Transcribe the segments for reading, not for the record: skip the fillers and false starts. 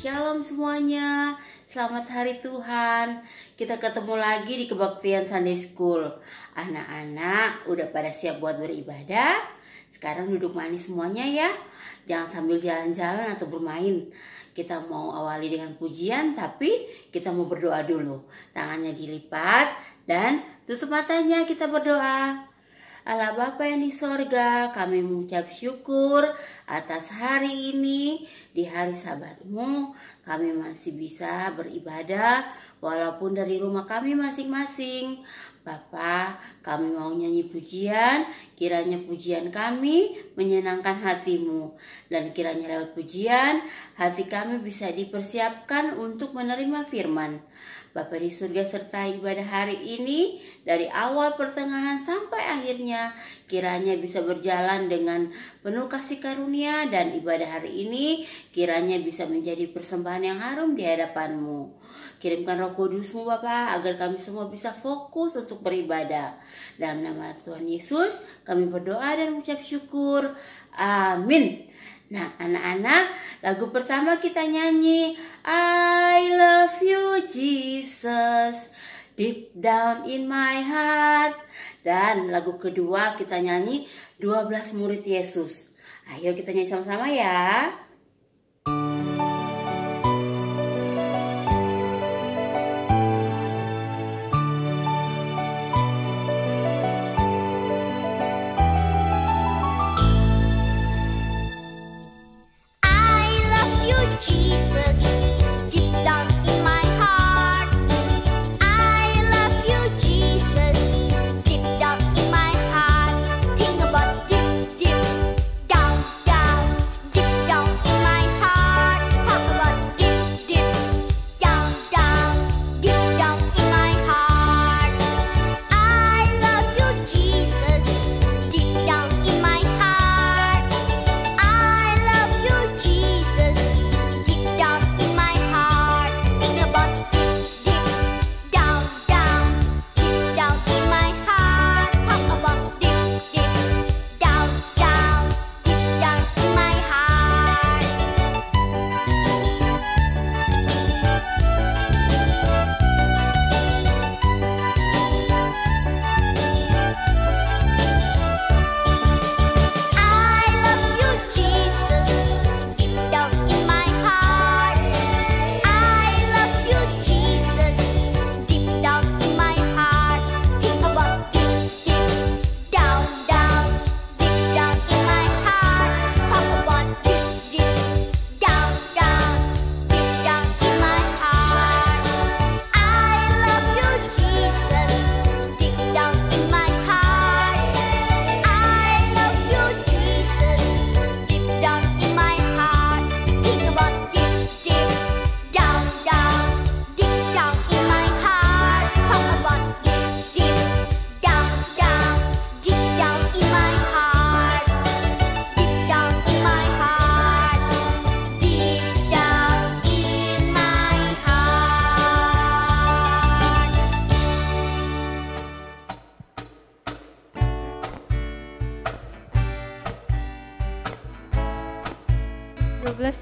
Shalom semuanya, selamat hari Tuhan. Kita ketemu lagi di kebaktian Sunday School. Anak-anak udah pada siap buat beribadah? Sekarang duduk manis semuanya ya. Jangan sambil jalan-jalan atau bermain. Kita mau awali dengan pujian, tapi kita mau berdoa dulu. Tangannya dilipat dan tutup matanya, kita berdoa. Allah Bapa yang di sorga, kami mengucap syukur atas hari ini. Di hari Sabat-Mu kami masih bisa beribadah walaupun dari rumah kami masing-masing. Bapa, kami mau nyanyi pujian, kiranya pujian kami menyenangkan hati-Mu. Dan kiranya lewat pujian, hati kami bisa dipersiapkan untuk menerima firman. Bapa di surga, sertai ibadah hari ini dari awal pertengahan sampai akhirnya, kiranya bisa berjalan dengan penuh kasih karunia, dan ibadah hari ini kiranya bisa menjadi persembahan yang harum di hadapan-Mu. Kirimkan Roh Kudus-Mu Bapa, agar kami semua bisa fokus untuk beribadah. Dalam nama Tuhan Yesus kami berdoa dan mengucap syukur. Amin. Nah, anak-anak, lagu pertama kita nyanyi I love you Jesus, deep down in my heart. Dan lagu kedua kita nyanyi 12 murid Yesus. Ayo kita nyanyi sama-sama ya.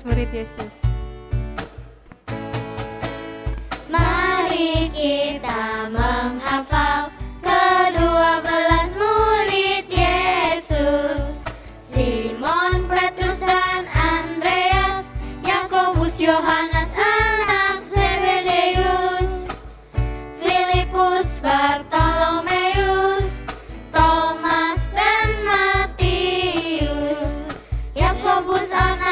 Murid Yesus. Mari kita menghafal ke-12 murid Yesus, Simon, Petrus dan Andreas, Yakobus, Yohanes anak Zebedeus, Filipus, Bartolomeus, Thomas dan Matius, Yakobus anak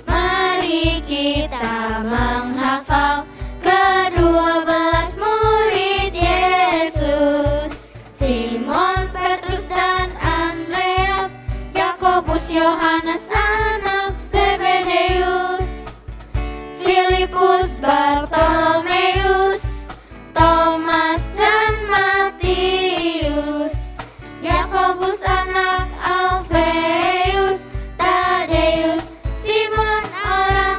Mari kita menghafal ke-12 murid Yesus, Simon, Petrus dan Andreas, Yakobus, Yohanes anak Zebedeus, Filipus, Bartolomeus, Thomas dan Matius, Yakobus anak Alfeus, Tadeus, Simon orang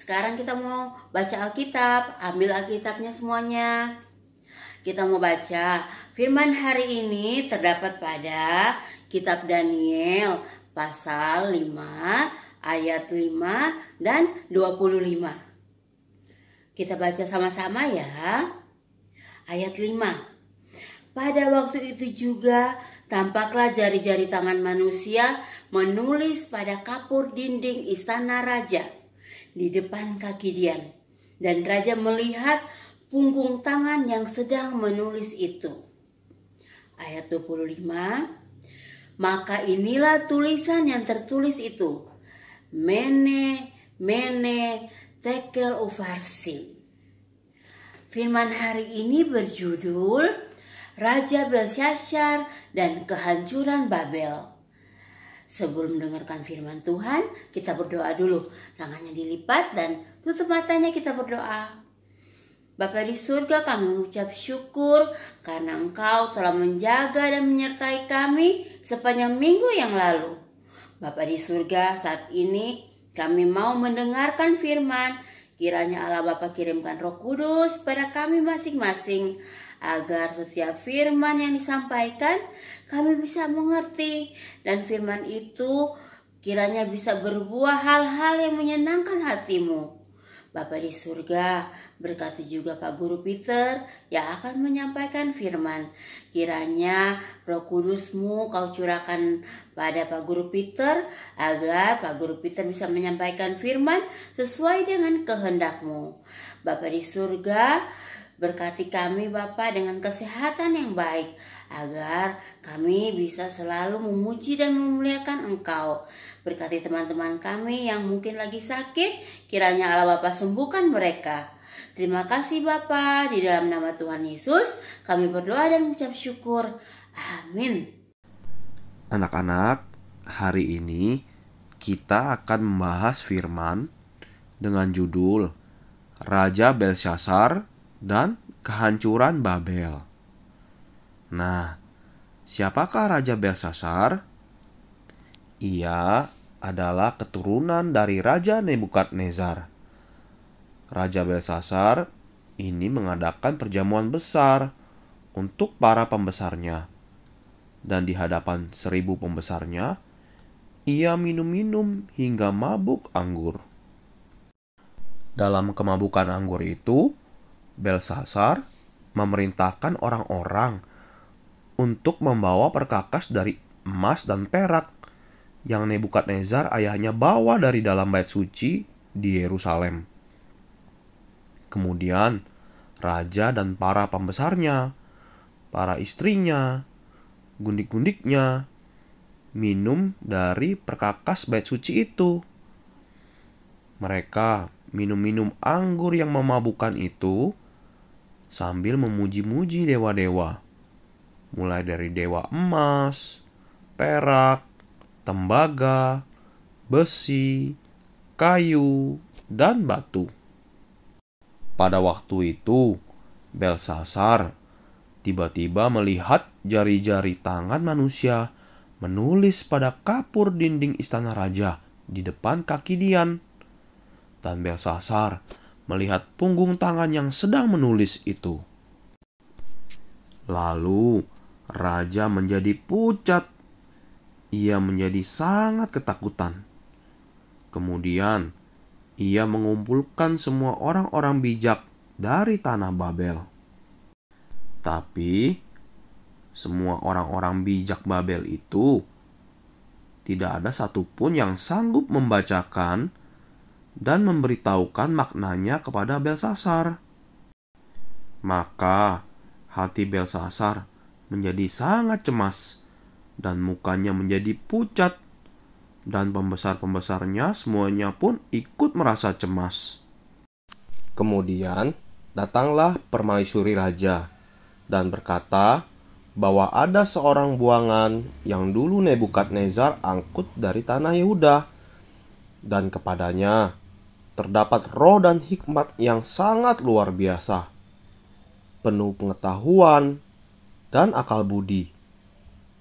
Sekarang kita mau baca Alkitab. Ambil Alkitabnya semuanya. Kita mau baca firman hari ini terdapat pada kitab Daniel pasal 5 ayat 5 dan 25. Kita baca sama-sama ya. Ayat 5. Pada waktu itu juga tampaklah jari-jari tangan manusia menulis pada kapur dinding istana raja di depan kaki Dian. Dan raja melihat punggung tangan yang sedang menulis itu. Ayat 25. Maka inilah tulisan yang tertulis itu. Mene, mene, tekel ufarsin. Firman hari ini berjudul Raja Belsyazar dan Kehancuran Babel. Sebelum mendengarkan firman Tuhan, kita berdoa dulu. Tangannya dilipat dan tutup matanya, kita berdoa. Bapa di surga, kami mengucap syukur karena Engkau telah menjaga dan menyertai kami sepanjang minggu yang lalu. Bapa di surga, saat ini kami mau mendengarkan firman. Kiranya Allah Bapa kirimkan Roh Kudus pada kami masing-masing, agar setiap firman yang disampaikan kami bisa mengerti, dan firman itu kiranya bisa berbuah hal-hal yang menyenangkan hatimu. Bapa di surga, berkati juga Pak Guru Peter yang akan menyampaikan firman. Kiranya Roh Kudus-Mu Kau curahkan pada Pak Guru Peter, agar Pak Guru Peter bisa menyampaikan firman sesuai dengan kehendak-Mu. Bapa di surga, berkati kami Bapa dengan kesehatan yang baik, agar kami bisa selalu memuji dan memuliakan Engkau. Berkati teman-teman kami yang mungkin lagi sakit, kiranya Allah Bapa sembuhkan mereka. Terima kasih Bapa, di dalam nama Tuhan Yesus kami berdoa dan mengucap syukur. Amin. Anak-anak, hari ini kita akan membahas firman dengan judul Raja Belsyazar dan Kehancuran Babel. Nah, siapakah Raja Belsyazar? Ia adalah keturunan dari Raja Nebukadnezar. Raja Belsyazar ini mengadakan perjamuan besar untuk para pembesarnya. Dan di hadapan 1000 pembesarnya, ia minum-minum hingga mabuk anggur. Dalam kemabukan anggur itu, Belsyazar memerintahkan orang-orang untuk membawa perkakas dari emas dan perak yang Nebukadnezar ayahnya bawa dari dalam bait suci di Yerusalem. Kemudian raja dan para pembesarnya, para istrinya, gundik-gundiknya minum dari perkakas bait suci itu. Mereka minum-minum anggur yang memabukkan itu sambil memuji-muji dewa-dewa, mulai dari dewa emas, perak, tembaga, besi, kayu, dan batu. Pada waktu itu, Belsyazar tiba-tiba melihat jari-jari tangan manusia menulis pada kapur dinding istana raja di depan kaki Dian. Dan Belsyazar melihat punggung tangan yang sedang menulis itu. Lalu, raja menjadi pucat. Ia menjadi sangat ketakutan. Kemudian, ia mengumpulkan semua orang-orang bijak dari tanah Babel. Tapi, semua orang-orang bijak Babel itu tidak ada satupun yang sanggup membacakan dan memberitahukan maknanya kepada Belsyazar. Maka, hati Belsyazar menjadi sangat cemas dan mukanya menjadi pucat, dan pembesar-pembesarnya semuanya pun ikut merasa cemas. Kemudian datanglah permaisuri raja dan berkata bahwa ada seorang buangan yang dulu Nebukadnezar angkut dari tanah Yehuda, dan kepadanya terdapat roh dan hikmat yang sangat luar biasa, penuh pengetahuan dan akal budi,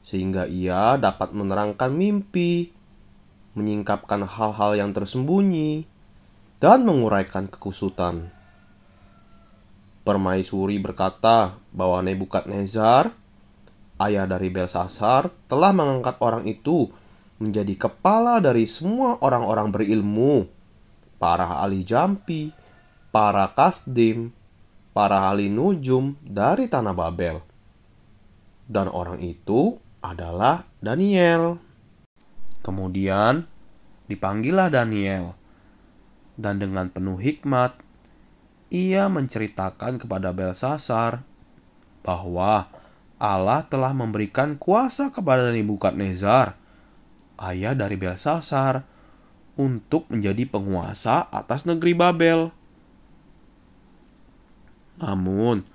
sehingga ia dapat menerangkan mimpi, menyingkapkan hal-hal yang tersembunyi, dan menguraikan kekusutan. Permaisuri berkata bahwa Nebukadnezar, ayah dari Belsasar, telah mengangkat orang itu menjadi kepala dari semua orang-orang berilmu, para ahli jampi, para kasdim, para ahli nujum dari tanah Babel. Dan orang itu adalah Daniel. Kemudian dipanggillah Daniel, dan dengan penuh hikmat ia menceritakan kepada Belsasar bahwa Allah telah memberikan kuasa kepada Nebukadnezar, ayah dari Belsasar, untuk menjadi penguasa atas negeri Babel. Namun,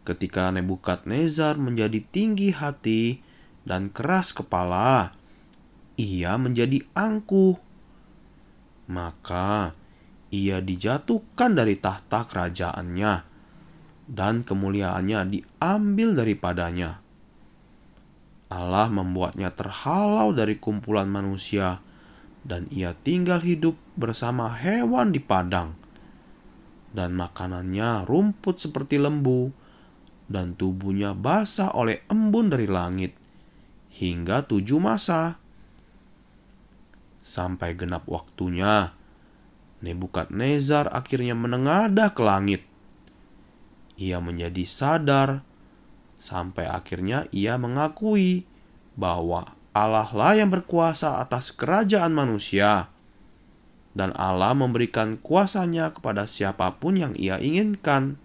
ketika Nebukadnezar menjadi tinggi hati dan keras kepala, ia menjadi angkuh. Maka ia dijatuhkan dari tahta kerajaannya, dan kemuliaannya diambil daripadanya. Allah membuatnya terhalau dari kumpulan manusia, dan ia tinggal hidup bersama hewan di padang. Dan makanannya rumput seperti lembu, dan tubuhnya basah oleh embun dari langit, hingga 7 masa. Sampai genap waktunya, Nebukadnezar akhirnya menengadah ke langit. Ia menjadi sadar, sampai akhirnya ia mengakui bahwa Allah lah yang berkuasa atas kerajaan manusia, dan Allah memberikan kuasanya kepada siapapun yang ia inginkan.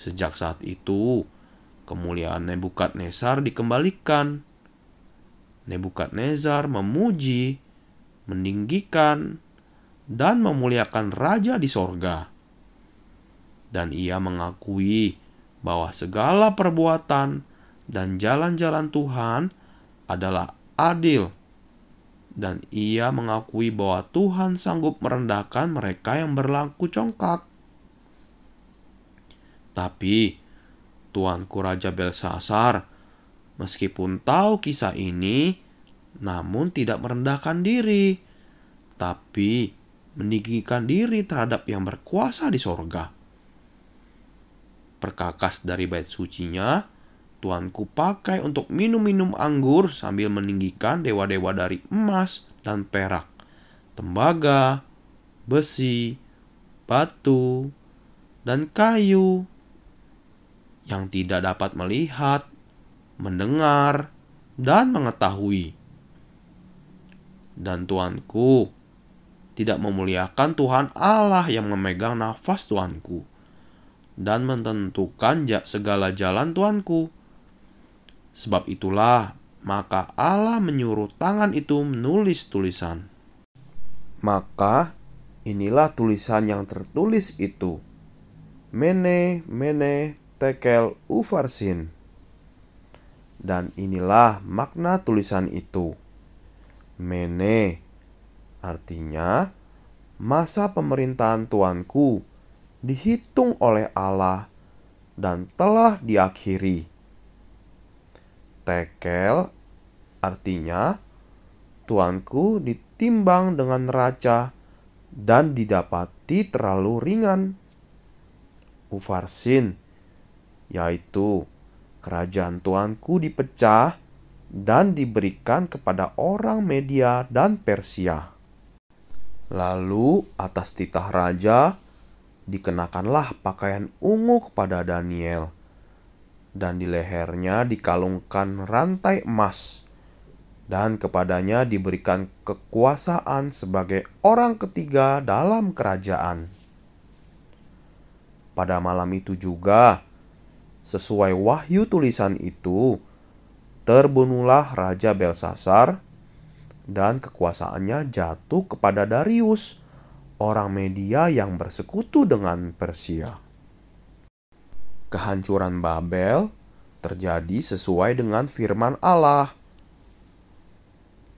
Sejak saat itu, kemuliaan Nebukadnezar dikembalikan. Nebukadnezar memuji, meninggikan, dan memuliakan Raja di sorga. Dan ia mengakui bahwa segala perbuatan dan jalan-jalan Tuhan adalah adil. Dan ia mengakui bahwa Tuhan sanggup merendahkan mereka yang berlaku congkak. Tapi tuanku Raja Belsasar, meskipun tahu kisah ini, namun tidak merendahkan diri, tapi meninggikan diri terhadap yang berkuasa di sorga. Perkakas dari bait sucinya, tuanku pakai untuk minum-minum anggur sambil meninggikan dewa-dewa dari emas dan perak, tembaga, besi, batu, dan kayu, yang tidak dapat melihat, mendengar, dan mengetahui. Dan tuanku tidak memuliakan Tuhan Allah yang memegang nafas tuanku dan menentukan segala jalan tuanku. Sebab itulah maka Allah menyuruh tangan itu menulis tulisan. Maka inilah tulisan yang tertulis itu: Mene, Mene, Tekel, Ufarsin. Dan inilah makna tulisan itu. Mene artinya masa pemerintahan tuanku dihitung oleh Allah dan telah diakhiri. Tekel artinya tuanku ditimbang dengan neraca dan didapati terlalu ringan. Ufarsin yaitu kerajaan tuanku dipecah dan diberikan kepada orang Media dan Persia. Lalu atas titah raja dikenakanlah pakaian ungu kepada Daniel, dan di lehernya dikalungkan rantai emas, dan kepadanya diberikan kekuasaan sebagai orang ketiga dalam kerajaan. Pada malam itu juga, sesuai wahyu tulisan itu, terbunuhlah Raja Belsasar, dan kekuasaannya jatuh kepada Darius, orang Media yang bersekutu dengan Persia. Kehancuran Babel terjadi sesuai dengan firman Allah.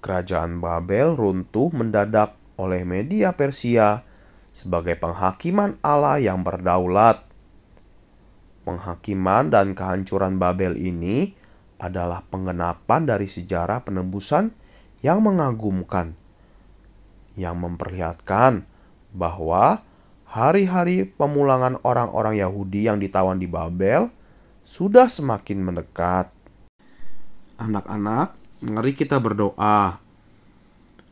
Kerajaan Babel runtuh mendadak oleh Media Persia sebagai penghakiman Allah yang berdaulat. Penghakiman dan kehancuran Babel ini adalah penggenapan dari sejarah penebusan yang mengagumkan, yang memperlihatkan bahwa hari-hari pemulangan orang-orang Yahudi yang ditawan di Babel sudah semakin mendekat. Anak-anak, mari kita berdoa.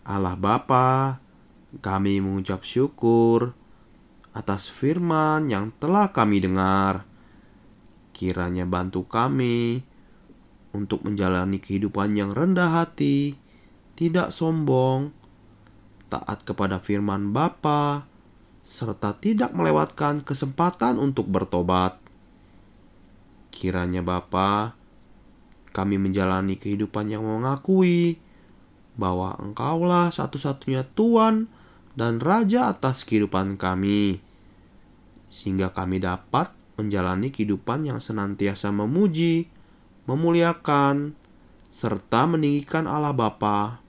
Allah Bapa, kami mengucap syukur atas firman yang telah kami dengar. Kiranya bantu kami untuk menjalani kehidupan yang rendah hati, tidak sombong, taat kepada firman Bapa, serta tidak melewatkan kesempatan untuk bertobat. Kiranya Bapa, kami menjalani kehidupan yang mengakui bahwa Engkaulah satu-satunya Tuhan dan Raja atas kehidupan kami, sehingga kami dapat menjalani kehidupan yang senantiasa memuji, memuliakan, serta meninggikan Allah Bapa.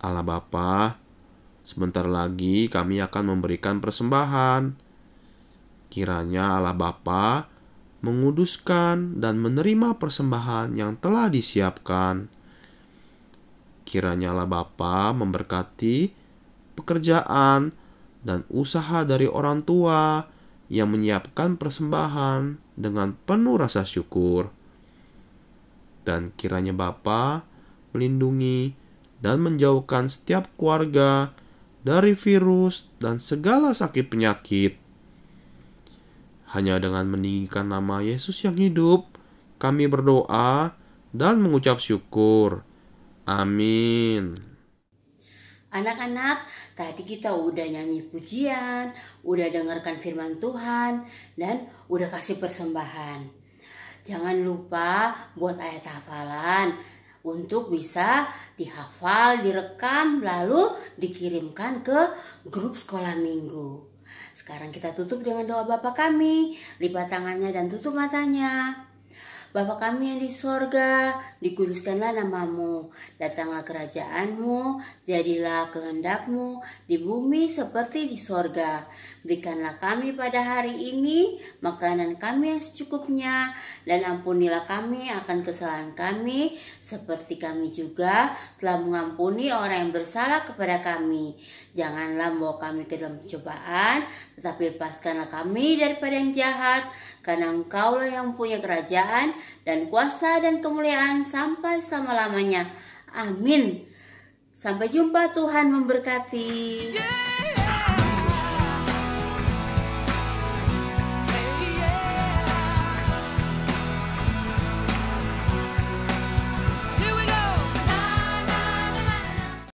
Allah Bapa, sebentar lagi kami akan memberikan persembahan. Kiranya Allah Bapa menguduskan dan menerima persembahan yang telah disiapkan. Kiranya Allah Bapa memberkati pekerjaan dan usaha dari orang tua yang menyiapkan persembahan dengan penuh rasa syukur. Dan kiranya Bapa melindungi dan menjauhkan setiap keluarga dari virus dan segala sakit penyakit. Hanya dengan meninggikan nama Yesus yang hidup, kami berdoa dan mengucap syukur. Amin. Anak-anak, tadi kita udah nyanyi pujian, udah dengarkan firman Tuhan, dan udah kasih persembahan. Jangan lupa buat ayat hafalan untuk bisa dihafal, direkam, lalu dikirimkan ke grup sekolah minggu. Sekarang kita tutup dengan doa Bapa kami. Lipat tangannya dan tutup matanya. Bapa kami yang di sorga, dikuduskanlah namamu, datanglah kerajaanmu, jadilah kehendakmu di bumi seperti di sorga. Berikanlah kami pada hari ini makanan kami yang secukupnya, dan ampunilah kami akan kesalahan kami, seperti kami juga telah mengampuni orang yang bersalah kepada kami. Janganlah membawa kami ke dalam pencobaan, tetapi lepaskanlah kami daripada yang jahat, karena Engkaulah yang punya kerajaan dan kuasa dan kemuliaan sampai selama-lamanya. Amin. Sampai jumpa, Tuhan memberkati.